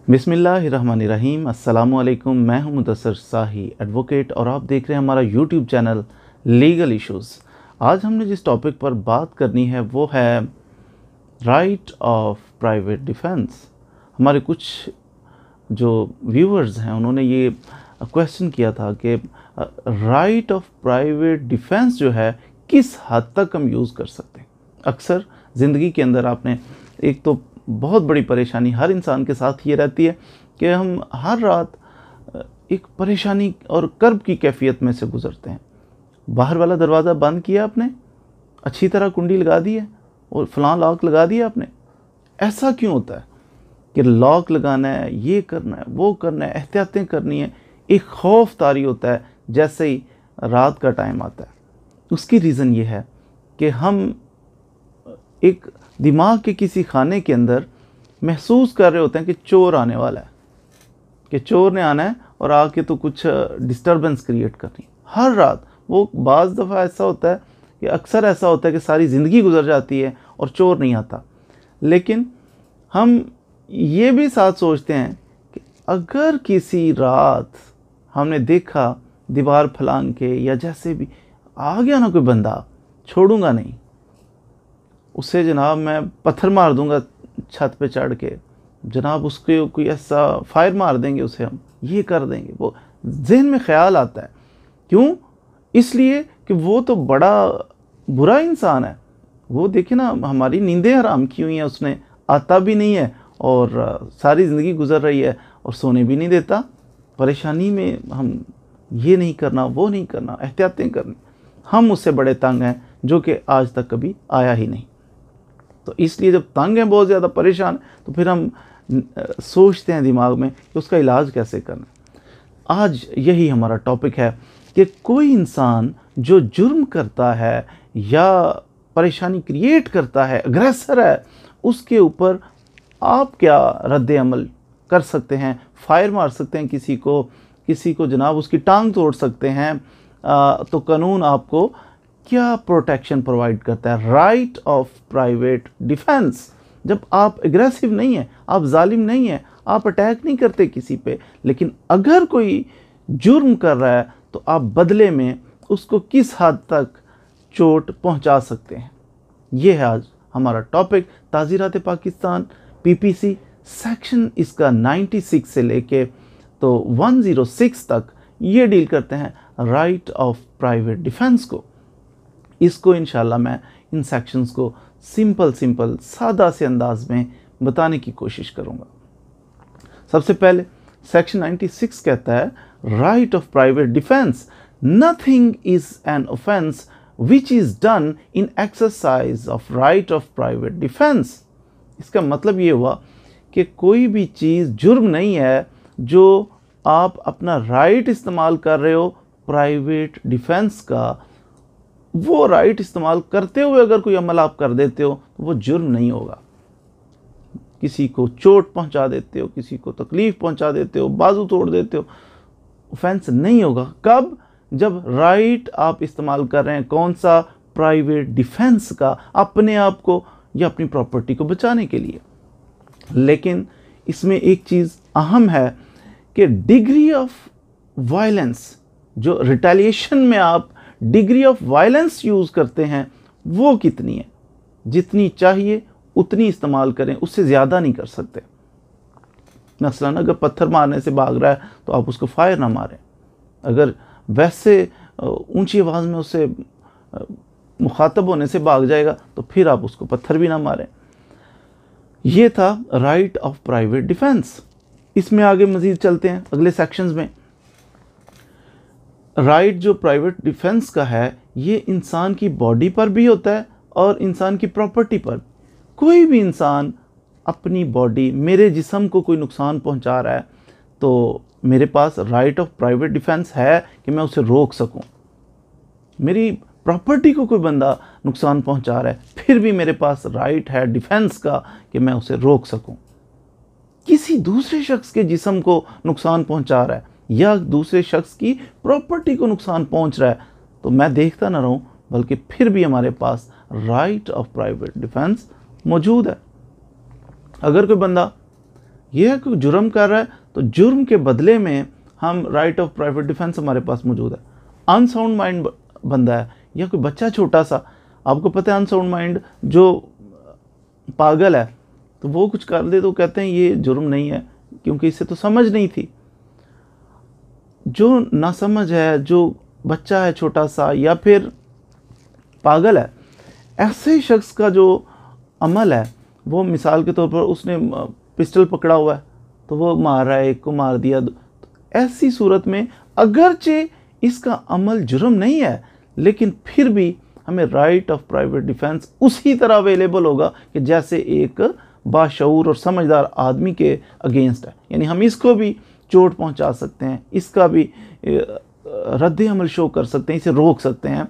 बिस्मिल्लाहिर्रहमानिर्रहीम। अस्सलामुअलैकुम। मैं हूं मुदस्सर शाही एडवोकेट और आप देख रहे हैं हमारा यूट्यूब चैनल लीगल इश्यूज़। आज हमने जिस टॉपिक पर बात करनी है वो है राइट ऑफ प्राइवेट डिफेंस। हमारे कुछ जो व्यूअर्स हैं उन्होंने ये क्वेश्चन किया था कि राइट ऑफ प्राइवेट डिफेंस जो है किस हद तक हम यूज़ कर सकते हैं। अक्सर ज़िंदगी के अंदर आपने एक तो बहुत बड़ी परेशानी हर इंसान के साथ ये रहती है कि हम हर रात एक परेशानी और कर्ब की कैफियत में से गुज़रते हैं। बाहर वाला दरवाज़ा बंद किया आपने, अच्छी तरह कुंडी लगा दी है और फलां लॉक लगा दिया आपने। ऐसा क्यों होता है कि लॉक लगाना है, ये करना है, वो करना है, एहतियातें करनी है, एक खौफ तारी होता है जैसे ही रात का टाइम आता है। उसकी रीज़न ये है कि हम एक दिमाग के किसी खाने के अंदर महसूस कर रहे होते हैं कि चोर आने वाला है, कि चोर ने आना है और आके तो कुछ डिस्टर्बेंस क्रिएट करनी। हर रात वो बाज़ दफ़ा ऐसा होता है कि अक्सर ऐसा होता है कि सारी ज़िंदगी गुजर जाती है और चोर नहीं आता। लेकिन हम ये भी साथ सोचते हैं कि अगर किसी रात हमने देखा दीवार फलांग के या जैसे भी आ गया ना कोई बंदा, छोड़ूंगा नहीं उसे, जनाब मैं पत्थर मार दूंगा छत पे चढ़ के, जनाब उसके कोई ऐसा फायर मार देंगे उसे, हम ये कर देंगे। वो जहन में ख्याल आता है। क्यों? इसलिए कि वो तो बड़ा बुरा इंसान है। वो देखिए ना, हमारी नींदें हराम की हुई हैं उसने, आता भी नहीं है और सारी ज़िंदगी गुजर रही है और सोने भी नहीं देता। परेशानी में हम ये नहीं करना, वो नहीं करना, एहतियातें करनी। हम उससे बड़े तंग हैं जो कि आज तक कभी आया ही नहीं। तो इसलिए जब तंग हैं, बहुत ज़्यादा परेशान, तो फिर हम सोचते हैं दिमाग में कि उसका इलाज कैसे करना। आज यही हमारा टॉपिक है कि कोई इंसान जो जुर्म करता है या परेशानी क्रिएट करता है, अग्रेसर है, उसके ऊपर आप क्या रद्द अमल कर सकते हैं। फायर मार सकते हैं किसी को जनाब उसकी टांग तोड़ सकते हैं। तो कानून आपको क्या प्रोटेक्शन प्रोवाइड करता है? Right of private defence. जब आप एग्रेसिव नहीं हैं, आप जालिम नहीं हैं, आप अटैक नहीं करते किसी पे, लेकिन अगर कोई जुर्म कर रहा है तो आप बदले में उसको किस हद तक चोट पहुंचा सकते हैं। ये है आज हमारा टॉपिक। ताज़ीरात पाकिस्तान पीपीसी सेक्शन इसका 96 से लेके तो 106 तक ये डील करते हैं राइट ऑफ प्राइवेट डिफेंस को। इसको इंशाल्लाह मैं इन सेक्शंस को सिंपल सादा से अंदाज में बताने की कोशिश करूंगा। सबसे पहले सेक्शन 96 कहता है right of private defence, nothing is an offence which is done in exercise of right of private defence. इसका मतलब ये हुआ कि कोई भी चीज़ जुर्म नहीं है जो आप अपना राइट इस्तेमाल कर रहे हो प्राइवेट डिफेंस का। वो राइट इस्तेमाल करते हुए अगर कोई अमल आप कर देते हो तो वो जुर्म नहीं होगा। किसी को चोट पहुंचा देते हो, किसी को तकलीफ पहुंचा देते हो, बाजू तोड़ देते हो, ऑफेंस नहीं होगा। कब? जब राइट आप इस्तेमाल कर रहे हैं कौन सा? प्राइवेट डिफेंस का, अपने आप को या अपनी प्रॉपर्टी को बचाने के लिए। लेकिन इसमें एक चीज़ अहम है कि डिग्री ऑफ वायलेंस, जो रिटेलिएशन में आप डिग्री ऑफ वायलेंस यूज़ करते हैं वो कितनी है। जितनी चाहिए उतनी इस्तेमाल करें, उससे ज़्यादा नहीं कर सकते। मसलन अगर पत्थर मारने से भाग रहा है तो आप उसको फायर ना मारें। अगर वैसे ऊंची आवाज़ में उससे मुखातब होने से भाग जाएगा तो फिर आप उसको पत्थर भी ना मारें। ये था राइट ऑफ प्राइवेट डिफेंस। इसमें आगे मज़ीद चलते हैं अगले सेक्शंस में। राइट जो प्राइवेट डिफेंस का है ये इंसान की बॉडी पर भी होता है और इंसान की प्रॉपर्टी पर। कोई भी इंसान अपनी बॉडी, मेरे जिस्म को कोई नुकसान पहुंचा रहा है तो मेरे पास राइट ऑफ प्राइवेट डिफेंस है कि मैं उसे रोक सकूं। मेरी प्रॉपर्टी को कोई बंदा नुकसान पहुंचा रहा है फिर भी मेरे पास राइट है डिफेंस का कि मैं उसे रोक सकूं। किसी दूसरे शख्स के जिस्म को नुकसान पहुंचा रहा है या दूसरे शख्स की प्रॉपर्टी को नुकसान पहुंच रहा है तो मैं देखता ना रहूं, बल्कि फिर भी हमारे पास राइट ऑफ प्राइवेट डिफेंस मौजूद है। अगर कोई बंदा ये है कि जुर्म कर रहा है तो जुर्म के बदले में हम राइट ऑफ प्राइवेट डिफेंस हमारे पास मौजूद है। अनसाउंड माइंड बंदा है या कोई बच्चा छोटा सा, आपको पता है अनसाउंड माइंड जो पागल है, तो वो कुछ कर दे तो कहते हैं ये जुर्म नहीं है क्योंकि इससे तो समझ नहीं थी। जो नासमझ है, जो बच्चा है छोटा सा या फिर पागल है, ऐसे शख्स का जो अमल है वो मिसाल के तौर पर उसने पिस्टल पकड़ा हुआ है तो वो मार रहा है, एक को मार दिया, तो ऐसी सूरत में अगरचे इसका अमल जुर्म नहीं है लेकिन फिर भी हमें राइट ऑफ प्राइवेट डिफेंस उसी तरह अवेलेबल होगा कि जैसे एक बाशऊर और समझदार आदमी के अगेंस्ट है। यानी हम इसको भी चोट पहुंचा सकते हैं, इसका भी रद्द अमल शो कर सकते हैं, इसे रोक सकते हैं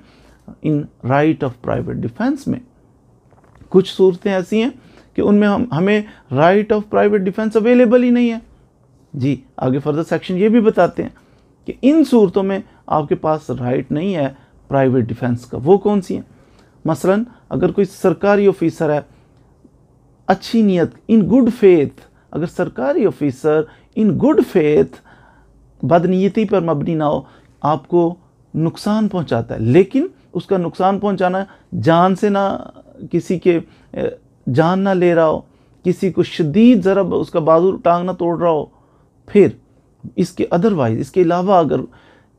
इन राइट ऑफ प्राइवेट डिफेंस में। कुछ सूरतें ऐसी हैं कि उनमें हमें right of private defence available ही नहीं है। जी आगे फर्दर सेक्शन ये भी बताते हैं कि इन सूरतों में आपके पास राइट नहीं है प्राइवेट डिफेंस का। वो कौन सी हैं? मसलन अगर कोई सरकारी ऑफिसर है, अच्छी नीयत, इन गुड फेथ, अगर सरकारी ऑफिसर इन गुड फेथ बदनीयती पर मबनी ना हो, आपको नुकसान पहुंचाता है, लेकिन उसका नुकसान पहुंचाना जान से ना, किसी के जान ना ले रहा हो, किसी को शदीद ज़रब उसका बाजू टांग ना तोड़ रहा हो, फिर इसके अदरवाइज इसके अलावा अगर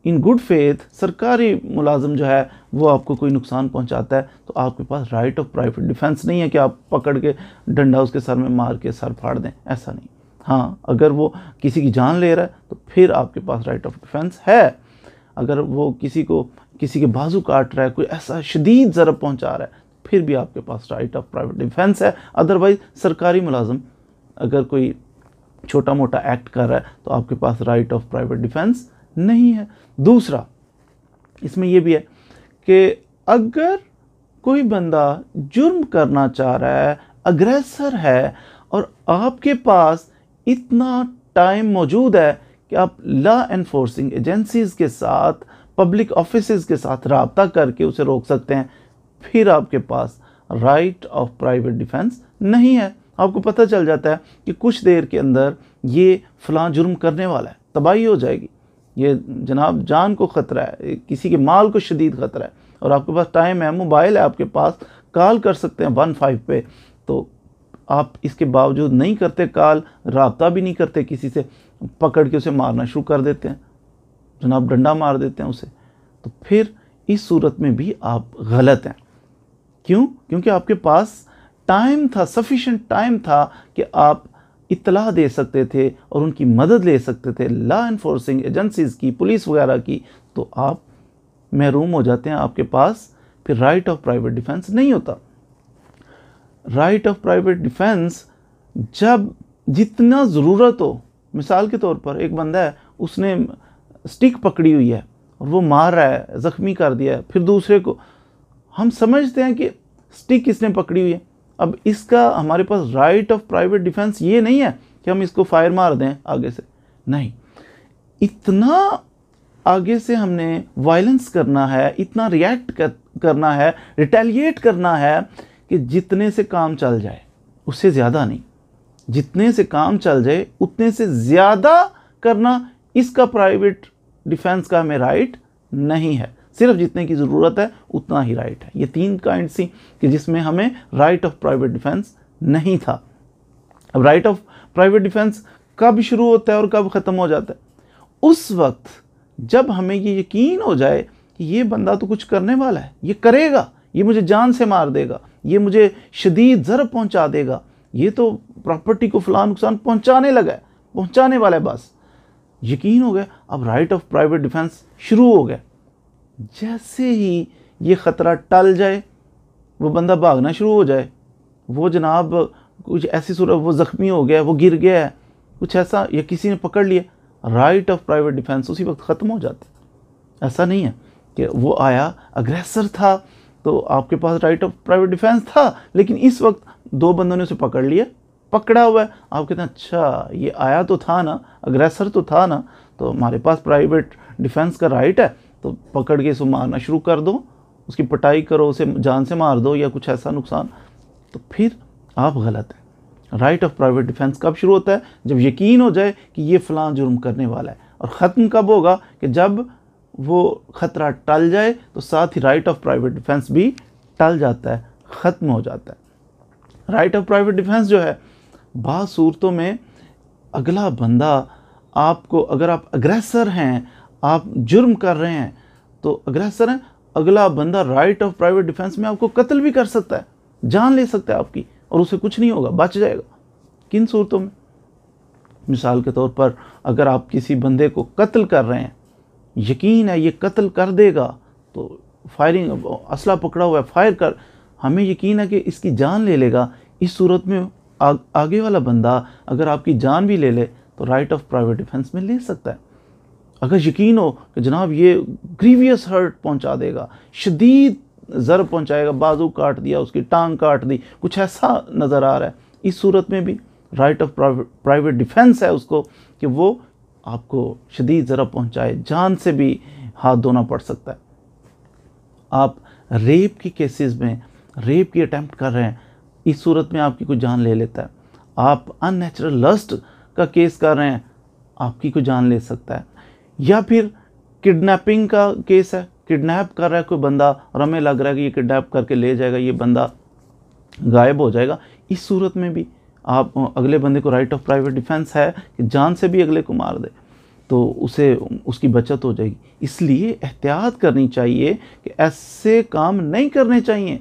इन गुड फेथ सरकारी मुलाजिम जो है वो आपको कोई नुकसान पहुंचाता है तो आपके पास राइट ऑफ प्राइवेट डिफेंस नहीं है कि आप पकड़ के डंडा उसके सर में मार के सर फाड़ दें, ऐसा नहीं। हाँ, अगर वो किसी की जान ले रहा है तो फिर आपके पास राइट ऑफ डिफेंस है। अगर वो किसी के बाजू काट रहा है, कोई ऐसा शदीद ज़रब पहुंचा रहा है, फिर भी आपके पास राइट ऑफ प्राइवेट डिफेंस है। अदरवाइज सरकारी मुलाजिम अगर कोई छोटा मोटा एक्ट कर रहा है तो आपके पास राइट ऑफ प्राइवेट डिफेंस नहीं है। दूसरा इसमें यह भी है कि अगर कोई बंदा जुर्म करना चाह रहा है, अग्रेसर है, और आपके पास इतना टाइम मौजूद है कि आप लॉ एनफोर्सिंग एजेंसीज के साथ, पब्लिक ऑफिसेज के साथ रब्ता करके उसे रोक सकते हैं, फिर आपके पास राइट ऑफ प्राइवेट डिफेंस नहीं है। आपको पता चल जाता है कि कुछ देर के अंदर ये फ़लाँ जुर्म करने वाला है, तबाही हो जाएगी, ये जनाब जान को ख़तरा है, किसी के माल को शदीद ख़तरा है, और आपके पास टाइम है, मोबाइल है आपके पास, कॉल कर सकते हैं 15 पे, तो आप इसके बावजूद नहीं करते कॉल, रब्ता भी नहीं करते किसी से, पकड़ के उसे मारना शुरू कर देते हैं, जनाब डंडा मार देते हैं उसे, तो फिर इस सूरत में भी आप गलत हैं। क्यों? क्योंकि आपके पास टाइम था, सफिशिएंट टाइम था कि आप इत्तला दे सकते थे और उनकी मदद ले सकते थे, लॉ एनफोर्सिंग एजेंसीज़ की, पुलिस वगैरह की, तो आप महरूम हो जाते हैं, आपके पास फिर राइट ऑफ प्राइवेट डिफेंस नहीं होता। राइट ऑफ प्राइवेट डिफेंस जब जितना ज़रूरत हो, मिसाल के तौर पर एक बंदा है, उसने स्टिक पकड़ी हुई है और वो मार रहा है, ज़ख्मी कर दिया है, फिर दूसरे को, हम समझते हैं कि स्टिक किसने पकड़ी हुई है, अब इसका हमारे पास राइट ऑफ प्राइवेट डिफेंस ये नहीं है कि हम इसको फायर मार दें आगे से, नहीं, इतना आगे से हमने वायलेंस करना है, इतना रिएक्ट करना है, रिटेलिएट करना है कि जितने से काम चल जाए, उससे ज़्यादा नहीं, जितने से काम चल जाए उतने से ज़्यादा करना, इसका प्राइवेट डिफेंस का हमें राइट नहीं है। सिर्फ जितने की ज़रूरत है उतना ही राइट है। ये 3 काइंड सी कि जिसमें हमें राइट ऑफ प्राइवेट डिफेंस नहीं था। अब राइट ऑफ प्राइवेट डिफेंस कब शुरू होता है और कब ख़त्म हो जाता है? उस वक्त जब हमें ये यकीन हो जाए कि ये बंदा तो कुछ करने वाला है, ये करेगा, ये मुझे जान से मार देगा, ये मुझे शदीद ज़रब पहुंचा देगा, ये तो प्रॉपर्टी को फ़लाँ नुकसान पहुंचाने लगा है, पहुंचाने वाला है, बस यकीन हो गया, अब राइट ऑफ प्राइवेट डिफेंस शुरू हो गया। जैसे ही ये ख़तरा टल जाए, वो बंदा भागना शुरू हो जाए, वो जनाब कुछ ऐसी सूरत, वो ज़ख्मी हो गया, वो गिर गया है, कुछ ऐसा, या किसी ने पकड़ लिया, राइट ऑफ प्राइवेट डिफेंस उसी वक्त ख़त्म हो जाता है। ऐसा नहीं है कि वो आया, अग्रेसर था, तो आपके पास राइट ऑफ प्राइवेट डिफेंस था, लेकिन इस वक्त 2 बंदों ने उसे पकड़ लिया, पकड़ा हुआ है, आप कहते हैं अच्छा ये आया तो था ना, अग्रेसर तो था ना, तो हमारे पास प्राइवेट डिफेंस का राइट है, तो पकड़ के इसको मारना शुरू कर दो, उसकी पिटाई करो, उसे जान से मार दो या कुछ ऐसा नुकसान, तो फिर आप गलत हैं। राइट ऑफ प्राइवेट डिफेंस कब शुरू होता है? जब यकीन हो जाए कि ये फ़लाँ जुर्म करने वाला है। और ख़त्म कब होगा? कि जब वो ख़तरा टल जाए तो साथ ही राइट ऑफ प्राइवेट डिफेंस भी टल जाता है, ख़त्म हो जाता है। राइट ऑफ प्राइवेट डिफेंस जो है, बाज़ सूरतों में अगला बंदा आपको, अगर आप अग्रेसर हैं, आप जुर्म कर रहे हैं तो अग्रेसर हैं, अगला बंदा राइट ऑफ प्राइवेट डिफेंस में आपको कत्ल भी कर सकता है, जान ले सकता है आपकी, और उसे कुछ नहीं होगा, बच जाएगा। किन सूरतों में? मिसाल के तौर पर अगर आप किसी बंदे को कत्ल कर रहे हैं, यकीन है ये कत्ल कर देगा, तो फायरिंग, असला पकड़ा हुआ है, फायर कर, हमें यकीन है कि इसकी जान ले लेगा। इस सूरत में आगे वाला बंदा अगर आपकी जान भी ले ले तो राइट ऑफ प्राइवेट डिफेंस में ले सकता है। अगर यकीन हो कि जनाब ये ग्रीवियस हर्ट पहुंचा देगा, शदीद ज़रब पहुंचाएगा, बाजू काट दिया, उसकी टांग काट दी, कुछ ऐसा नज़र आ रहा है, इस सूरत में भी राइट ऑफ प्राइवेट डिफेंस है उसको कि वो आपको शदीद ज़रब पहुंचाए, जान से भी हाथ धोना पड़ सकता है। आप रेप की केसेस में रेप की अटैम्प्ट कर रहे हैं, इस सूरत में आपकी कोई जान ले लेता है। आप अननेचुरल लस्ट का केस कर रहे हैं, आपकी कोई जान ले सकता है। या फिर किडनैपिंग का केस है, किडनैप कर रहा है कोई बंदा और हमें लग रहा है कि ये किडनैप करके ले जाएगा, ये बंदा गायब हो जाएगा, इस सूरत में भी आप अगले बंदे को राइट ऑफ प्राइवेट डिफेंस है कि जान से भी अगले को मार दे तो उसे उसकी बचत हो जाएगी। इसलिए एहतियात करनी चाहिए कि ऐसे काम नहीं करने चाहिए,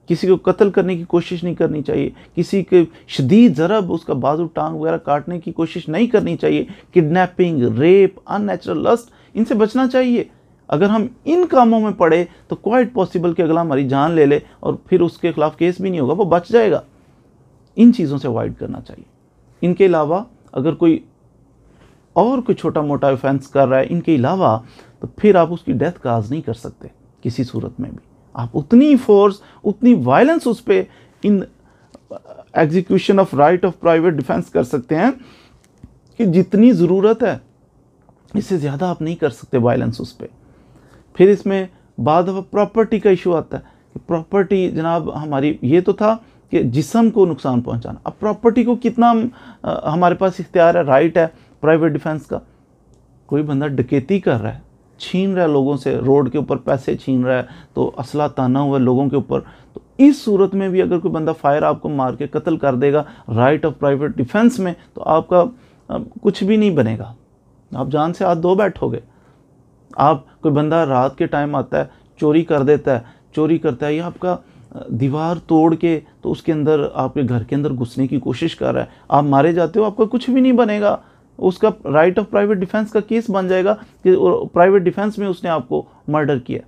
किसी को कत्ल करने की कोशिश नहीं करनी चाहिए, किसी के शदीद ज़रब, उसका बाजू टांग वगैरह काटने की कोशिश नहीं करनी चाहिए। किडनैपिंग, रेप, अननेचुरल लस्ट, इनसे बचना चाहिए। अगर हम इन कामों में पड़े तो क्वाइट पॉसिबल कि अगला हमारी जान ले ले और फिर उसके खिलाफ केस भी नहीं होगा, वो बच जाएगा। इन चीज़ों से अवॉइड करना चाहिए। इनके अलावा अगर कोई और कोई छोटा मोटा ऑफेंस कर रहा है इनके अलावा, तो फिर आप उसकी डेथ काज नहीं कर सकते किसी सूरत में भी। आप उतनी फोर्स, उतनी वायलेंस उस पर in execution of right of private defence कर सकते हैं कि जितनी ज़रूरत है, इससे ज़्यादा आप नहीं कर सकते वायलेंस उस पर। फिर इसमें बाद में प्रॉपर्टी का इशू आता है कि प्रॉपर्टी जनाब हमारी, ये तो था कि जिस्म को नुकसान पहुंचाना, अब प्रॉपर्टी को कितना हमारे पास इख्तियार है, राइट है प्राइवेट डिफेंस का। कोई बंदा डकैती कर रहा है, छीन रहा है लोगों से, रोड के ऊपर पैसे छीन रहा है, तो असला ताना हुआ है लोगों के ऊपर, तो इस सूरत में भी अगर कोई बंदा फायर आपको मार के कत्ल कर देगा राइट ऑफ प्राइवेट डिफेंस में, तो आपका कुछ भी नहीं बनेगा, आप जान से हाथ धो बैठोगे। आप कोई बंदा रात के टाइम आता है, चोरी कर देता है, चोरी करता है, या आपका दीवार तोड़ के तो उसके अंदर आपके घर के अंदर घुसने की कोशिश कर रहा है, आप मारे जाते हो, आपका कुछ भी नहीं बनेगा, उसका राइट ऑफ प्राइवेट डिफेंस का केस बन जाएगा कि प्राइवेट डिफेंस में उसने आपको मर्डर किया।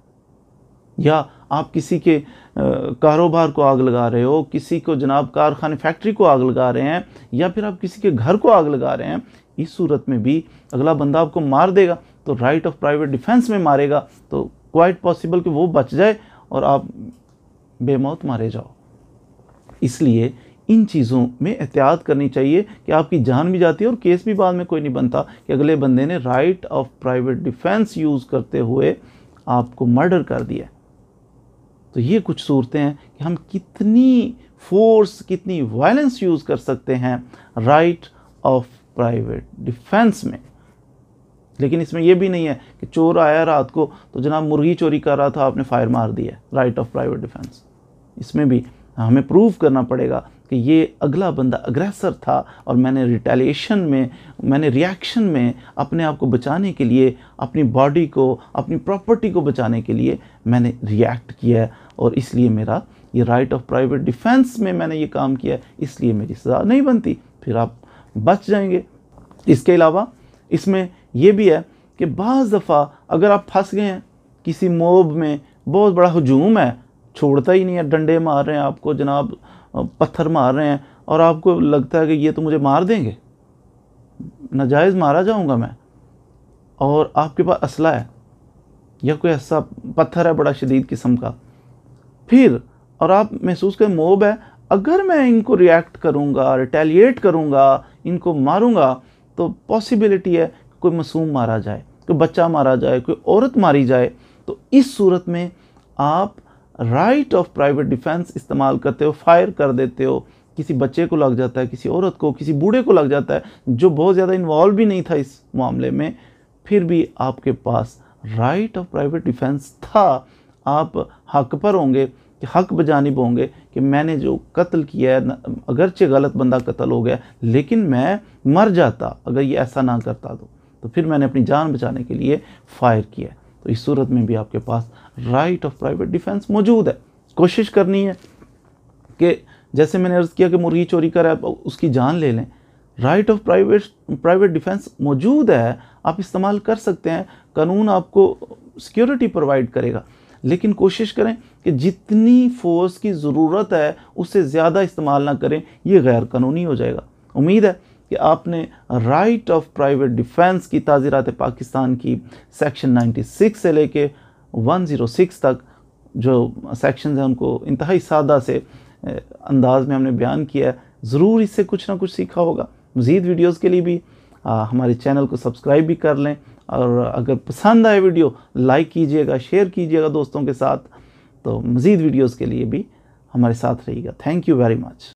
या आप किसी के कारोबार को आग लगा रहे हो, किसी को जनाब कारखाने फैक्ट्री को आग लगा रहे हैं, या फिर आप किसी के घर को आग लगा रहे हैं, इस सूरत में भी अगला बंदा आपको मार देगा तो राइट ऑफ प्राइवेट डिफेंस में मारेगा, तो क्वाइट पॉसिबल कि वो बच जाए और आप बेमौत मारे जाओ। इसलिए इन चीज़ों में एहतियात करनी चाहिए कि आपकी जान भी जाती है और केस भी बाद में कोई नहीं बनता कि अगले बंदे ने right of private defence use करते हुए आपको मर्डर कर दिया। तो ये कुछ सूरतें हैं कि हम कितनी फोर्स, कितनी वायलेंस यूज़ कर सकते हैं राइट ऑफ प्राइवेट डिफेंस में। लेकिन इसमें यह भी नहीं है कि चोर आया रात को तो जनाब मुर्गी चोरी कर रहा था, आपने फायर मार दिया, राइट ऑफ प्राइवेट डिफेंस। इसमें भी हमें प्रूव करना पड़ेगा कि ये अगला बंदा अग्रेसर था और मैंने रिटेलिएशन में, मैंने रिएक्शन में अपने आप को बचाने के लिए, अपनी बॉडी को, अपनी प्रॉपर्टी को बचाने के लिए मैंने रिएक्ट किया है, और इसलिए मेरा ये राइट ऑफ प्राइवेट डिफेंस में मैंने ये काम किया, इसलिए मेरी सज़ा नहीं बनती, फिर आप बच जाएंगे। इसके अलावा इसमें यह भी है कि बाज़ दफ़ा अगर आप फंस गए हैं किसी मोब में, बहुत बड़ा हजूम है, छोड़ता ही नहीं है, डंडे मार रहे हैं आपको जनाब, पत्थर मार रहे हैं, और आपको लगता है कि ये तो मुझे मार देंगे, नाजायज़ मारा जाऊंगा मैं, और आपके पास असला है या कोई ऐसा पत्थर है बड़ा शदीद किस्म का, फिर और आप महसूस करें मोब है, अगर मैं इनको रिएक्ट करूंगा, रिटेलिएट करूंगा, इनको मारूंगा, तो पॉसिबिलिटी है कोई मासूम मारा जाए, कोई बच्चा मारा जाए, कोई औरत मारी जाए। तो इस सूरत में आप राइट ऑफ प्राइवेट डिफेंस इस्तेमाल करते हो, फायर कर देते हो, किसी बच्चे को लग जाता है, किसी औरत को, किसी बूढ़े को लग जाता है जो बहुत ज़्यादा इन्वॉल्व भी नहीं था इस मामले में, फिर भी आपके पास राइट ऑफ प्राइवेट डिफेंस था। आप हक पर होंगे, कि हक बजानिब होंगे कि मैंने जो कत्ल किया है, अगरचे गलत बंदा कत्ल हो गया, लेकिन मैं मर जाता अगर ये ऐसा ना करता तो फिर मैंने अपनी जान बचाने के लिए फायर किया। तो इस सूरत में भी आपके पास राइट ऑफ प्राइवेट डिफेंस मौजूद है। कोशिश करनी है कि जैसे मैंने अर्ज़ किया कि मुर्गी चोरी करे आप उसकी जान ले लें, राइट ऑफ प्राइवेट डिफेंस मौजूद है, आप इस्तेमाल कर सकते हैं। कानून आपको सिक्योरिटी प्रोवाइड करेगा, लेकिन कोशिश करें कि जितनी फ़ोर्स की ज़रूरत है उससे ज़्यादा इस्तेमाल ना करें, ये गैर कानूनी हो जाएगा। उम्मीद है कि आपने राइट ऑफ प्राइवेट डिफेंस की ताज़ीरात पाकिस्तान की सेक्शन 96 से लेके 106 तक जो सेक्शन हैं उनको इंतहाई सादा से अंदाज में हमने बयान किया है। ज़रूर इससे कुछ ना कुछ सीखा होगा। मज़ीद वीडियोज़ के लिए भी हमारे चैनल को सब्सक्राइब भी कर लें, और अगर पसंद आए वीडियो लाइक कीजिएगा, शेयर कीजिएगा दोस्तों के साथ। तो मज़ीद वीडियोज़ के लिए भी हमारे साथ रहिएगा। Thank you very much.